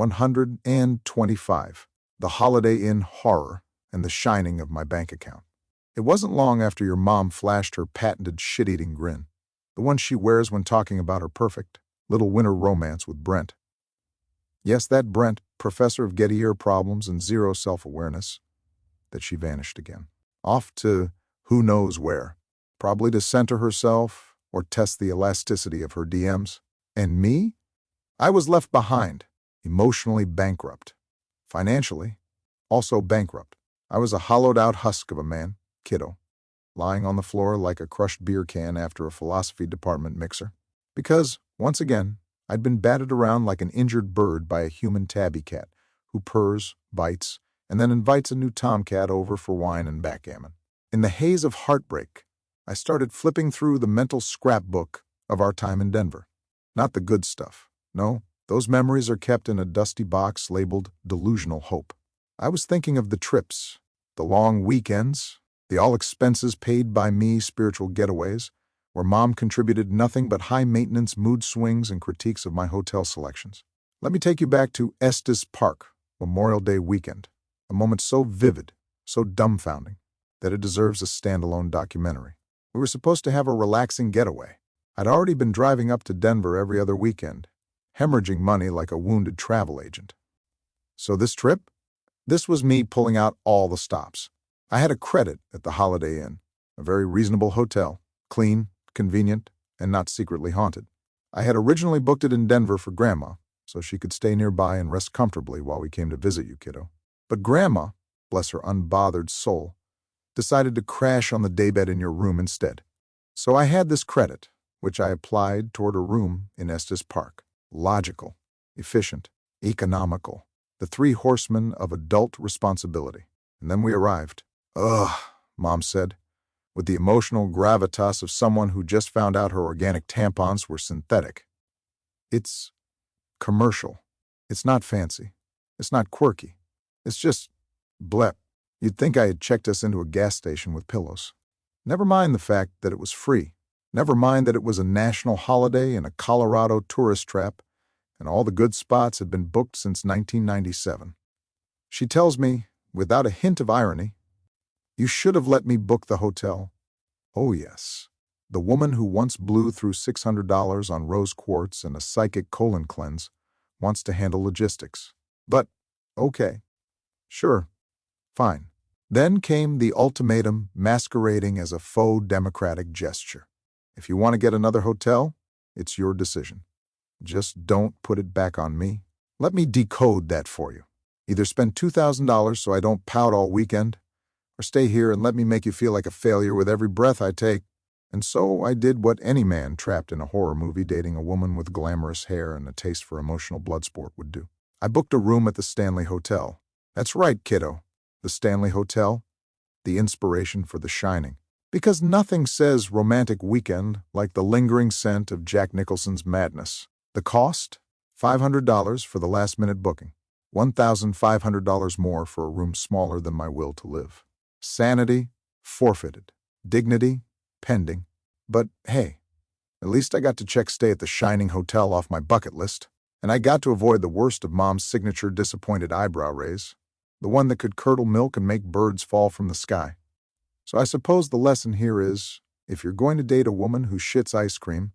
125. The Holiday Inn horror and the shining of my bank account. It wasn't long after your mom flashed her patented shit-eating grin, the one she wears when talking about her perfect little winter romance with Brent. Yes, that Brent, professor of Gettier Problems and zero self-awareness, that she vanished again. Off to who knows where, probably to center herself or test the elasticity of her DMs. And me? I was left behind, emotionally bankrupt. Financially, also bankrupt. I was a hollowed-out husk of a man, kiddo, lying on the floor like a crushed beer can after a philosophy department mixer. Because, once again, I'd been batted around like an injured bird by a human tabby cat who purrs, bites, and then invites a new tomcat over for wine and backgammon. In the haze of heartbreak, I started flipping through the mental scrapbook of our time in Denver. Not the good stuff. No, those memories are kept in a dusty box labeled delusional hope. I was thinking of the trips, the long weekends, the all-expenses-paid-by-me spiritual getaways, where Mom contributed nothing but high-maintenance mood swings and critiques of my hotel selections. Let me take you back to Estes Park, Memorial Day weekend, a moment so vivid, so dumbfounding, that it deserves a standalone documentary. We were supposed to have a relaxing getaway. I'd already been driving up to Denver every other weekend, hemorrhaging money like a wounded travel agent. So this trip? This was me pulling out all the stops. I had a credit at the Holiday Inn, a very reasonable hotel, clean, convenient, and not secretly haunted. I had originally booked it in Denver for Grandma, so she could stay nearby and rest comfortably while we came to visit you, kiddo. But Grandma, bless her unbothered soul, decided to crash on the daybed in your room instead. So I had this credit, which I applied toward a room in Estes Park. Logical, efficient, economical. The three horsemen of adult responsibility. And then we arrived. Ugh, Mom said, with the emotional gravitas of someone who just found out her organic tampons were synthetic. It's commercial. It's not fancy. It's not quirky. It's just blep. You'd think I had checked us into a gas station with pillows. Never mind the fact that it was free. Never mind that it was a national holiday in a Colorado tourist trap, and all the good spots had been booked since 1997. She tells me, without a hint of irony, "You should have let me book the hotel." Oh yes, the woman who once blew through $600 on rose quartz and a psychic colon cleanse wants to handle logistics. But, okay, sure, fine. Then came the ultimatum masquerading as a faux democratic gesture. If you want to get another hotel, it's your decision. Just don't put it back on me. Let me decode that for you. Either spend $2,000 so I don't pout all weekend, or stay here and let me make you feel like a failure with every breath I take. And so I did what any man trapped in a horror movie dating a woman with glamorous hair and a taste for emotional blood sport would do. I booked a room at the Stanley Hotel. That's right, kiddo. The Stanley Hotel, the inspiration for The Shining. Because nothing says romantic weekend like the lingering scent of Jack Nicholson's madness. The cost? $500 for the last-minute booking. $1,500 more for a room smaller than my will to live. Sanity? Forfeited. Dignity? Pending. But hey, at least I got to check stay at the Shining Hotel off my bucket list. And I got to avoid the worst of Mom's signature disappointed eyebrow raise, the one that could curdle milk and make birds fall from the sky. So I suppose the lesson here is, if you're going to date a woman who shits ice cream,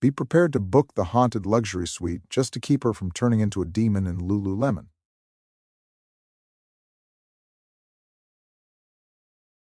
be prepared to book the haunted luxury suite just to keep her from turning into a demon in Lululemon.